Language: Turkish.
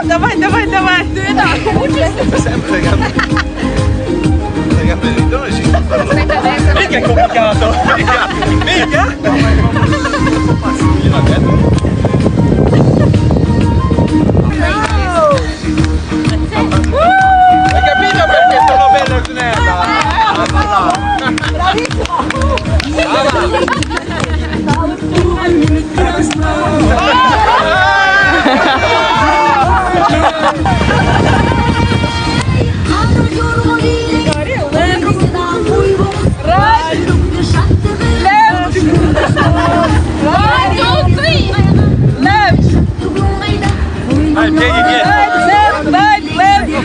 Давай, давай, давай. Mikä complicato? Mikä? Hai capito perché sono bello snella? Bravissimo! Gel gel gel. Left.